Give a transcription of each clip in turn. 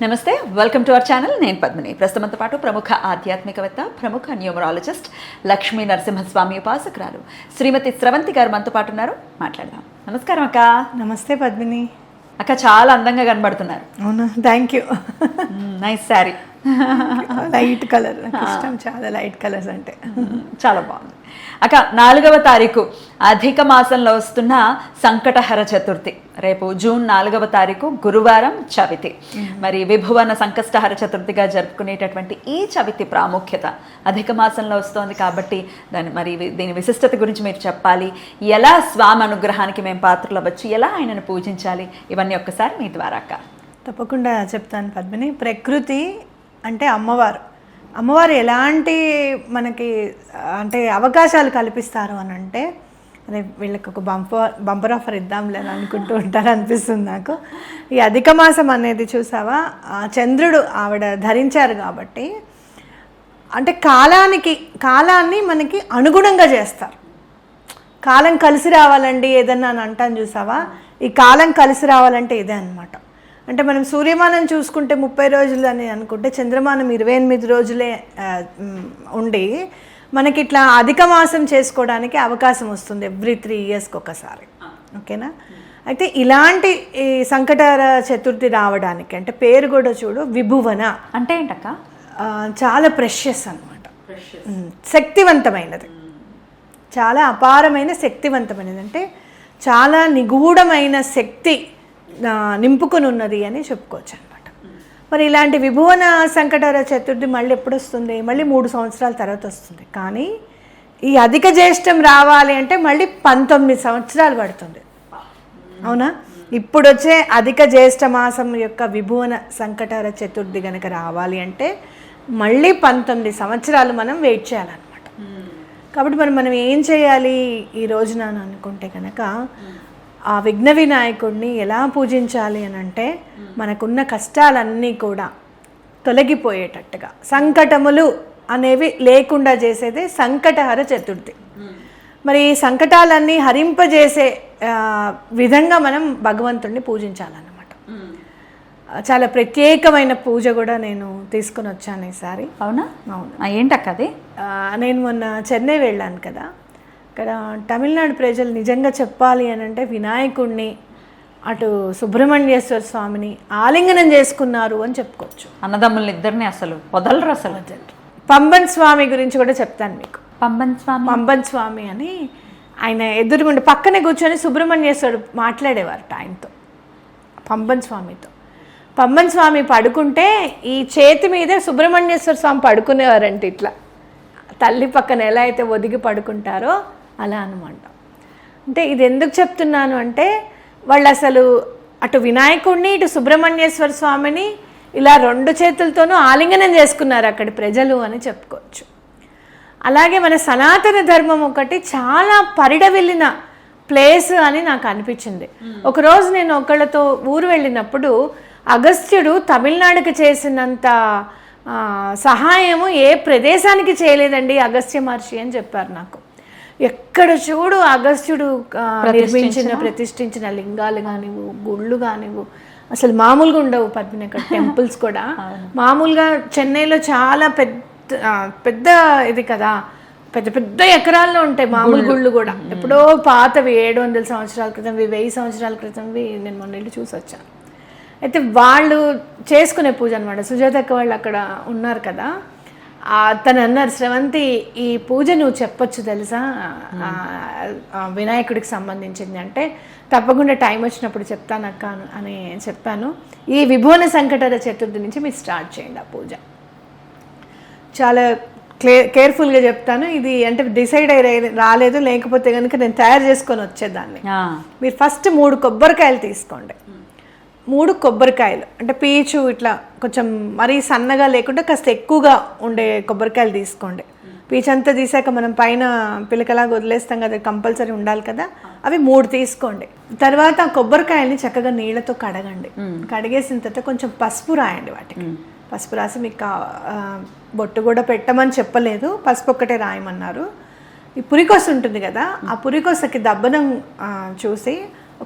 నమస్తే, welcome to our channel. నేను పద్మిని. ప్రస్తుతంతో పాటు ప్రముఖ ఆధ్యాత్మికవేత్త, ప్రముఖ న్యూమరాలజిస్ట్, లక్ష్మీ నరసింహస్వామి ఉపాసకురాలు శ్రీమతి స్రవంతి గారు మనతో పాటు ఉన్నారు. మాట్లాడదాం. నమస్కారం అక్క. నమస్తే పద్మిని. అక్క చాలా అందంగా కనబడుతున్నారు. అవునా, thank you. Nice sari, light colour ఇష్టం, చాలా లైట్ కలర్స్ అంటే చాలా బాగుంది. అక్క, 4వ తారీఖు అధిక మాసంలో వస్తున్న సంకటహర చతుర్థి, రేపు జూన్ 4వ తారీఖు గురువారం చవితి. మరి విభువన సంకష్టహర చతుర్థిగా జరుపుకునేటటువంటి ఈ చవితి ప్రాముఖ్యత అధిక మాసంలో వస్తోంది కాబట్టి దీని విశిష్టత గురించి మీరు చెప్పాలి. ఎలా స్వామి అనుగ్రహానికి మేము పాత్రలు అవ్వచ్చు, ఎలా ఆయనను పూజించాలి, ఇవన్నీ ఒక్కసారి మీ ద్వారా అక్క. తప్పకుండా చెప్తాను పద్మిని. ప్రకృతి అంటే అమ్మవారు ఎలాంటి మనకి అంటే అవకాశాలు కల్పిస్తారు అని అంటే, అదే వీళ్ళకి ఒక బంపర్ ఆఫర్ ఇద్దాంలే అని అనుకుంటూ ఉంటారు అనిపిస్తుంది నాకు. ఈ అధిక మాసం అనేది చూసావా, చంద్రుడు ఆవిడ ధరించారు కాబట్టి అంటే కాలాన్ని మనకి అనుగుణంగా చేస్తారు. కాలం కలిసి రావాలండి ఏదన్నా అని అంటాను చూసావా, ఈ కాలం కలిసి రావాలంటే ఇదే అనమాట. అంటే మనం సూర్యమానం చూసుకుంటే 30 రోజులు అని అనుకుంటే, చంద్రమానం 28 రోజులే ఉండి మనకి ఇట్లా అధిక మాసం చేసుకోవడానికి అవకాశం వస్తుంది ఎవ్రీ 3 ఇయర్స్కి ఒకసారి. ఓకేనా? అయితే ఇలాంటి ఈ సంకటహర చతుర్థి రావడానికి అంటే పేరు కూడా చూడు, విభువన అంటే ఏంటక్క? చాలా ప్రెషియస్ అనమాట, శక్తివంతమైనది, చాలా అపారమైన శక్తివంతమైనది, అంటే చాలా నిగూఢమైన శక్తి నింపుకొని ఉన్నది అని చెప్పుకోవచ్చు అనమాట. మరి ఇలాంటి విభువన సంకటహర చతుర్థి మళ్ళీ ఎప్పుడు వస్తుంది? మళ్ళీ 3 సంవత్సరాల తర్వాత వస్తుంది. కానీ ఈ అధిక జ్యేష్టం రావాలి అంటే మళ్ళీ 19 సంవత్సరాలు పడుతుంది. అవునా? ఇప్పుడు వచ్చే అధిక జ్యేష్ఠ మాసం యొక్క విభువన సంకటహర చతుర్థి కనుక రావాలి అంటే మళ్ళీ 19 సంవత్సరాలు మనం వెయిట్ చేయాలన్నమాట. కాబట్టి మనం ఏం చేయాలి ఈ రోజున అనుకుంటే కనుక, ఆ విఘ్న వినాయకుడిని ఎలా పూజించాలి అని అంటే, మనకున్న కష్టాలన్నీ కూడా తొలగిపోయేటట్టుగా, సంకటములు అనేవి లేకుండా చేసేదే సంకటహర చతుర్థి. మరి ఈ సంకటాలన్నీ హరింపజేసే విధంగా మనం భగవంతుడిని పూజించాలన్నమాట. చాలా ప్రత్యేకమైన పూజ కూడా నేను తీసుకుని వచ్చాను ఈసారి. అవునా? అవును. ఏంటక్క అది? నేను మొన్న చెన్నై వెళ్ళాను కదా, ఇక్కడ తమిళనాడు ప్రజలు నిజంగా చెప్పాలి అని అంటే వినాయకుడిని, అటు సుబ్రహ్మణ్యేశ్వర స్వామిని ఆలింగనం చేసుకున్నారు అని చెప్పుకోవచ్చు. అన్నదమ్ములు ఇద్దరిని అసలు వదలరు. అసలు పంబన్ స్వామి గురించి కూడా చెప్తాను మీకు. పంబన్ స్వామి అని ఆయన ఎదురుగుండి పక్కనే కూర్చొని సుబ్రహ్మణ్యేశ్వరుడు మాట్లాడేవారట ఆయనతో, పంబన్ స్వామితో. పంబన్ స్వామి పడుకుంటే ఈ చేతి మీదే సుబ్రహ్మణ్యేశ్వర స్వామి పడుకునేవారంటే, ఇట్లా తల్లి పక్కన ఎలా అయితే ఒదిగి పడుకుంటారో అలా అనమాట. అంటే ఇది ఎందుకు చెప్తున్నాను అంటే, వాళ్ళు అసలు అటు వినాయకుడిని ఇటు సుబ్రహ్మణ్యేశ్వర స్వామిని ఇలా 2 చేతులతోనూ ఆలింగనం చేసుకున్నారు అక్కడి ప్రజలు అని చెప్పుకోవచ్చు. అలాగే మన సనాతన ధర్మం ఒకటి చాలా పరిడవిల్లిన ప్లేస్ అని నాకు అనిపించింది. ఒకరోజు నేను ఒకళ్ళతో ఊరు వెళ్ళినప్పుడు, అగస్త్యుడు తమిళనాడుకి చేసినంత సహాయము ఏ ప్రదేశానికి చేయలేదండి అగస్త్య మహర్షి అని చెప్పారు నాకు. ఎక్కడ చూడు అగస్త్యుడు ప్రతిష్ఠించిన లింగాలు కానివ్వు, గుళ్ళు కానివ్వు, అసలు మామూలుగా ఉండవు పద్మిని. అక్కడ టెంపుల్స్ కూడా మామూలుగా చెన్నైలో చాలా పెద్ద ఇది కదా, పెద్ద పెద్ద ఎకరాల్లో ఉంటాయి మామూలు గుళ్ళు కూడా. ఎప్పుడో పాతవి 700 సంవత్సరాల క్రితంవి, 1000 సంవత్సరాల క్రితంవి నేను మొన్న వెళ్ళి చూసి వచ్చాను. అయితే వాళ్ళు చేసుకునే పూజ అనమాట. సుజాతక్క వాళ్ళు అక్కడ ఉన్నారు కదా, తను అన్నారు, స్రవంతి ఈ పూజ నువ్వు చెప్పొచ్చు తెలుసా వినాయకుడికి సంబంధించింది అంటే, తప్పకుండా టైం వచ్చినప్పుడు చెప్తాను అక్క అని చెప్పాను. ఈ విభువన సంకటహర చతుర్థి నుంచి మీరు స్టార్ట్ చేయండి ఆ పూజ. చాలా కేర్ఫుల్గా చెప్తాను. ఇది అంటే డిసైడ్ రాలేదు, లేకపోతే కనుక నేను తయారు చేసుకొని వచ్చేదాన్ని. మీరు ఫస్ట్ 3 కొబ్బరికాయలు తీసుకోండి. 3 కొబ్బరికాయలు అంటే పీచు ఇట్లా కొంచెం మరీ సన్నగా లేకుండా కాస్త ఎక్కువగా ఉండే కొబ్బరికాయలు తీసుకోండి. పీచు అంతా తీసాక మనం పైన పిలకలాగా వదిలేస్తాం కదా, కంపల్సరీ ఉండాలి కదా, అవి 3 తీసుకోండి. తర్వాత ఆ కొబ్బరికాయల్ని చక్కగా నీళ్ళతో కడగండి. కడిగేసిన తర్వాత కొంచెం పసుపు రాయండి వాటికి. పసుపు రాసి, మీకు బొట్టు కూడా పెట్టమని చెప్పలేదు, పసుపు ఒక్కటే రాయమన్నారు. ఈ పురికొస ఉంటుంది కదా, ఆ పురికొసకి దబ్బనం చూసి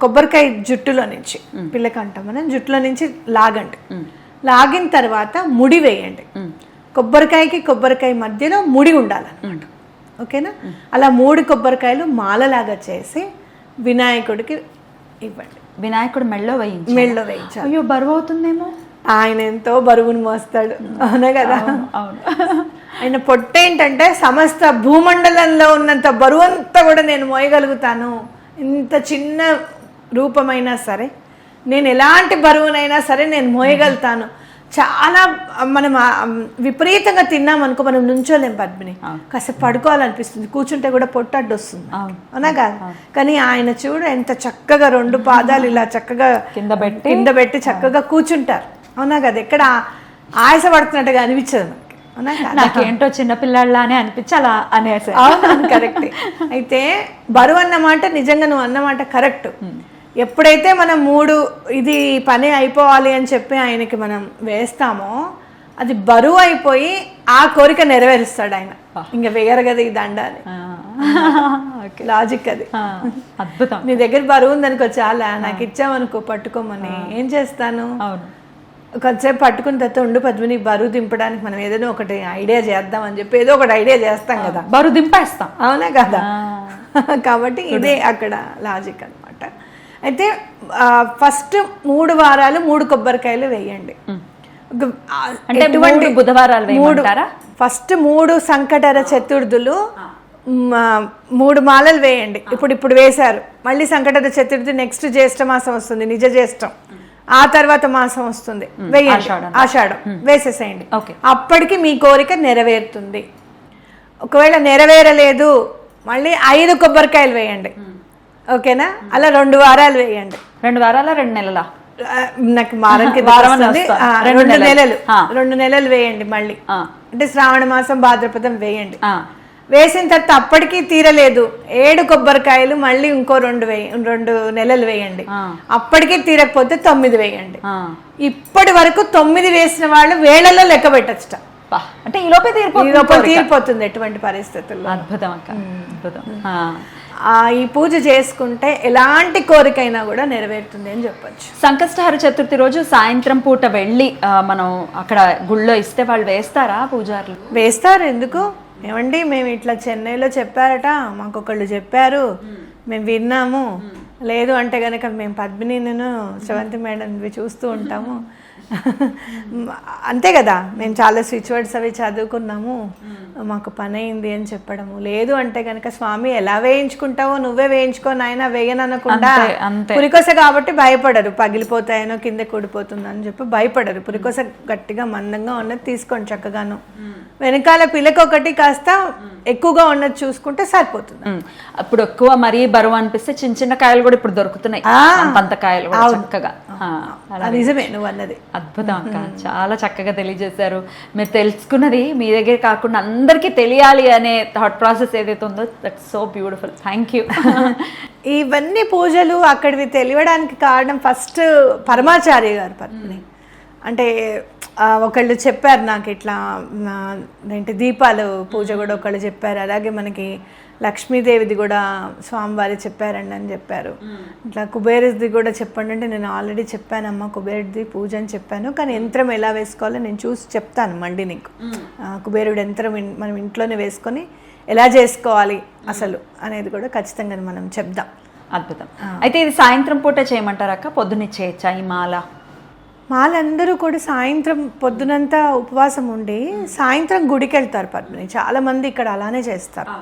కొబ్బరికాయ జుట్టులో నుంచి, పిల్లకంటాం మనం, జుట్టులో నుంచి లాగండి. లాగిన తర్వాత ముడి వేయండి. కొబ్బరికాయకి కొబ్బరికాయ మధ్యలో ముడి ఉండాలన్నమాట. ఓకేనా? అలా 3 కొబ్బరికాయలు మాలలాగా చేసి వినాయకుడికి ఇవ్వండి. వినాయకుడు మెళ్ళో వేయించాలి. అయ్యో బరువు అవుతుందేమో. ఆయన ఎంతో బరువును మోస్తాడు, అవునా కదా? అవును. ఆయన పొట్టేంటంటే సమస్త భూమండలంలో ఉన్నంత బరువు అంతా కూడా నేను మోయగలుగుతాను. ఇంత చిన్న రూపమైనా సరే, నేను ఎలాంటి బరువునైనా సరే నేను మోయగలుగుతాను. చాలా మనం విపరీతంగా తిన్నామనుకో మనం నుంచోలేం పద్మిని, కాసేపు పడుకోవాలనిపిస్తుంది, కూర్చుంటే కూడా పొట్టడ్డు వస్తుంది, అవునా కాదు? కానీ ఆయన చూడు ఎంత చక్కగా 2 పాదాలు ఇలా చక్కగా కింద పెట్టి చక్కగా కూర్చుంటారు, అవునా కదా? ఎక్కడ ఆయాసపడుతున్నట్టుగా అనిపించదు మనకి, అవునా కదా? నాకేంటో చిన్నపిల్లాళ్ళనే అనిపించి అలా అనేసి. అవును, కరెక్టే. అయితే బరువు అన్నమాట నిజంగా నువ్వు అన్నమాట కరెక్ట్. ఎప్పుడైతే మనం 3 ఇది పని అయిపోవాలి అని చెప్పి ఆయనకి మనం వేస్తామో అది బరువు అయిపోయి ఆ కోరిక నెరవేరుస్తాడు ఆయన. ఇంకా వేయరు కదా ఈ దండ అని, లాజిక్ అది. అద్భుతం. నీ దగ్గర బరువు ఉందనుకో, చాలా నాకు ఇచ్చామనుకో పట్టుకోమని, ఏం చేస్తాను? కొంతసేపు పట్టుకున్న తర్వాత ఉండు పద్మిని, బరువు దింపడానికి మనం ఏదైనా ఒకటి ఐడియా చేద్దాం అని చెప్పి ఏదో ఒకటి ఐడియా చేస్తాం కదా, బరువు దింపేస్తాం, అవునా కదా? కాబట్టి ఇదే అక్కడ లాజిక్ అనమాట. అయితే ఫస్ట్ 3 వారాలు 3 కొబ్బరికాయలు వేయండి. అంటే బుధవారాలు ఫస్ట్ 3 సంకటహర చతుర్థులు 3 మాలలు వేయండి. ఇప్పుడు వేశారు, మళ్ళీ సంకటహర చతుర్థి నెక్స్ట్ జ్యేష్ఠ మాసం వస్తుంది, నిజ జ్యేష్ఠం, ఆ తర్వాత మాసం వస్తుంది, వేయండి. ఆషాఢం వేసేసేయండి. అప్పటికి మీ కోరిక నెరవేరుతుంది. ఒకవేళ నెరవేరలేదు మళ్ళీ 5 కొబ్బరికాయలు వేయండి, ఓకేనా? అలా 2 వారాలు వేయండి. 2 వారాల 2 నెలల నాకు వారానికి 2 నెలలు వేయండి మళ్ళీ. అంటే శ్రావణ మాసం భాద్రపదం వేయండి. వేసిన తర్వాత అప్పటికీ తీరలేదు 7 కొబ్బరికాయలు మళ్ళీ ఇంకో 2 నెలలు వేయండి. అప్పటికీ తీరకపోతే 9 వేయండి. ఇప్పటి వరకు 9 వేసిన వాళ్ళు వేళల్లో లెక్క పెట్టచ్చట. అంటే ఈ లోపే తీరిపోతుంది ఎటువంటి పరిస్థితుల్లో. అద్భుతం అక్క, అద్భుతం. ఈ పూజ చేసుకుంటే ఎలాంటి కోరికైనా కూడా నెరవేరుతుంది అని చెప్పొచ్చు. సంకష్టహర చతుర్థి రోజు సాయంత్రం పూట వెళ్ళి మనం అక్కడ గుళ్ళో ఇస్తే వాళ్ళు వేస్తారా పూజారులు? వేస్తారు, ఎందుకు? ఏమండి మేము ఇట్లా చెన్నైలో చెప్పారట, మాకు ఒకళ్ళు చెప్పారు, మేము విన్నాము, లేదు అంటే కనుక మేము పద్మిని నేను శ్రవంతి మేడం చూస్తూ ఉంటాము, అంతే కదా, మేము చాలా స్విచ్ వర్డ్స్ అవి చదువుకున్నాము, మాకు పని అయింది అని చెప్పడము. లేదు అంటే కనుక స్వామి ఎలా వేయించుకుంటావో నువ్వే వేయించుకో నాయన, వేయననకుండా. పురికొస కాబట్టి భయపడరు, పగిలిపోతాయనో కింద కూడిపోతుందో అని చెప్పి భయపడరు. పురికొస గట్టిగా మందంగా ఉన్నది తీసుకోండి చక్కగాను. వెనకాల పిల్లకొకటి కాస్త ఎక్కువగా ఉన్నది చూసుకుంటే సరిపోతుంది. అప్పుడు ఎక్కువ మరీ బరువు అనిపిస్తే చిన్న చిన్న కాయలు కూడా ఇప్పుడు దొరుకుతున్నాయి, అంత కాయలు చక్కగా. నిజమే నువ్వు అన్నది. అద్భుతం అక్క, చాలా చక్కగా తెలియజేశారు. మీరు తెలుసుకున్నది మీ దగ్గర కాకుండా అందరికీ తెలియాలి అనే థాట్ ప్రాసెస్ ఏదైతే ఉందో that's so beautiful. Thank you. ఇవన్నీ పూజలు అక్కడివి తెలియడానికి కారణం ఫస్ట్ పరమాచార్య గారు పద్మిని. అంటే ఒకళ్ళు చెప్పారు నాకు ఇట్లా ఏంటి దీపాలు పూజ కూడా ఒకళ్ళు చెప్పారు. అలాగే మనకి లక్ష్మీదేవిది కూడా స్వామివారి చెప్పారండి అని చెప్పారు. ఇట్లా కుబేరుది కూడా చెప్పండి అంటే నేను ఆల్రెడీ చెప్పానమ్మా కుబేరుది పూజ అని చెప్పాను, కానీ యంత్రం ఎలా వేసుకోవాలో నేను చూసి చెప్తాను మళ్ళీ నీకు. కుబేరుడు యంత్రం మనం ఇంట్లోనే వేసుకొని ఎలా చేసుకోవాలి అసలు అనేది కూడా ఖచ్చితంగా మనం చెప్దాం. అద్భుతం. అయితే ఇది సాయంత్రం పూట చేయమంటారా అక్క, పొద్దున్నే చేయొచ్చా ఈ మాల? మాలందరూ కూడా సాయంత్రం పొద్దునంతా ఉపవాసం ఉండి సాయంత్రం గుడికి వెళ్తారు పద్మిని. చాలామంది ఇక్కడ అలానే చేస్తారు.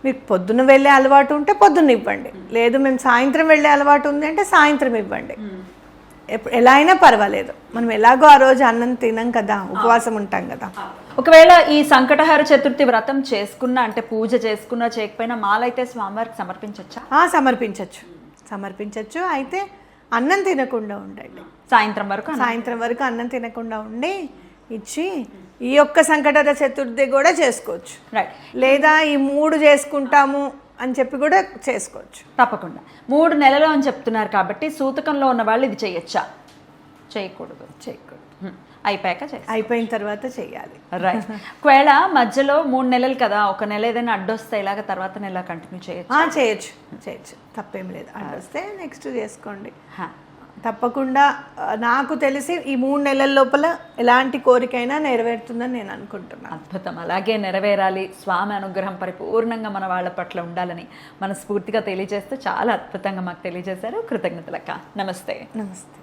మీకు పొద్దున్న వెళ్ళే అలవాటు ఉంటే పొద్దున్న ఇవ్వండి, లేదు మేము సాయంత్రం వెళ్ళే అలవాటు ఉంది అంటే సాయంత్రం ఇవ్వండి. ఎలా అయినా పర్వాలేదు, మనం ఎలాగో ఆ రోజు అన్నం తినం కదా, ఉపవాసం ఉంటాం కదా. ఒకవేళ ఈ సంకటహర చతుర్థి వ్రతం చేసుకున్నా అంటే పూజ చేసుకున్నా చేయకపోయినా మాల అయితే స్వామివారికి సమర్పించవచ్చా? సమర్పించవచ్చు. అయితే అన్నం తినకుండా ఉండండి, సాయంత్రం వరకు అన్నం తినకుండా ఉండి ఇచ్చి ఈ ఒక్క సంకటహర చతుర్థి కూడా చేసుకోవచ్చు. లేదా ఈ 3 చేసుకుంటాము అని చెప్పి కూడా చేసుకోవచ్చు. తప్పకుండా 3 నెలలు అని చెప్తున్నారు కాబట్టి సూతకంలో ఉన్న వాళ్ళు ఇది చేయొచ్చా? చేయకూడదు. అయిపోయిన తర్వాత చేయాలి. రైట్. ఒకవేళ మధ్యలో 3 నెలలు కదా, ఒక నెల ఏదైనా అడ్డొస్తే ఇలాగ తర్వాత నెల కంటిన్యూ చేయొచ్చు. తప్పేం లేదు. అడ్డొస్తే నెక్స్ట్ చేసుకోండి, తప్పకుండా నాకు తెలిసి ఈ 3 నెలల లోపల ఎలాంటి కోరికైనా నెరవేరుతుందని నేను అనుకుంటున్నాను. అద్భుతం, అలాగే నెరవేరాలి, స్వామి అనుగ్రహం పరిపూర్ణంగా మన వాళ్ళ పట్ల ఉండాలని మనస్ఫూర్తిగా తెలియజేస్తూ చాలా అద్భుతంగా మాకు తెలియజేశారు. కృతజ్ఞతలక్క. నమస్తే. నమస్తే.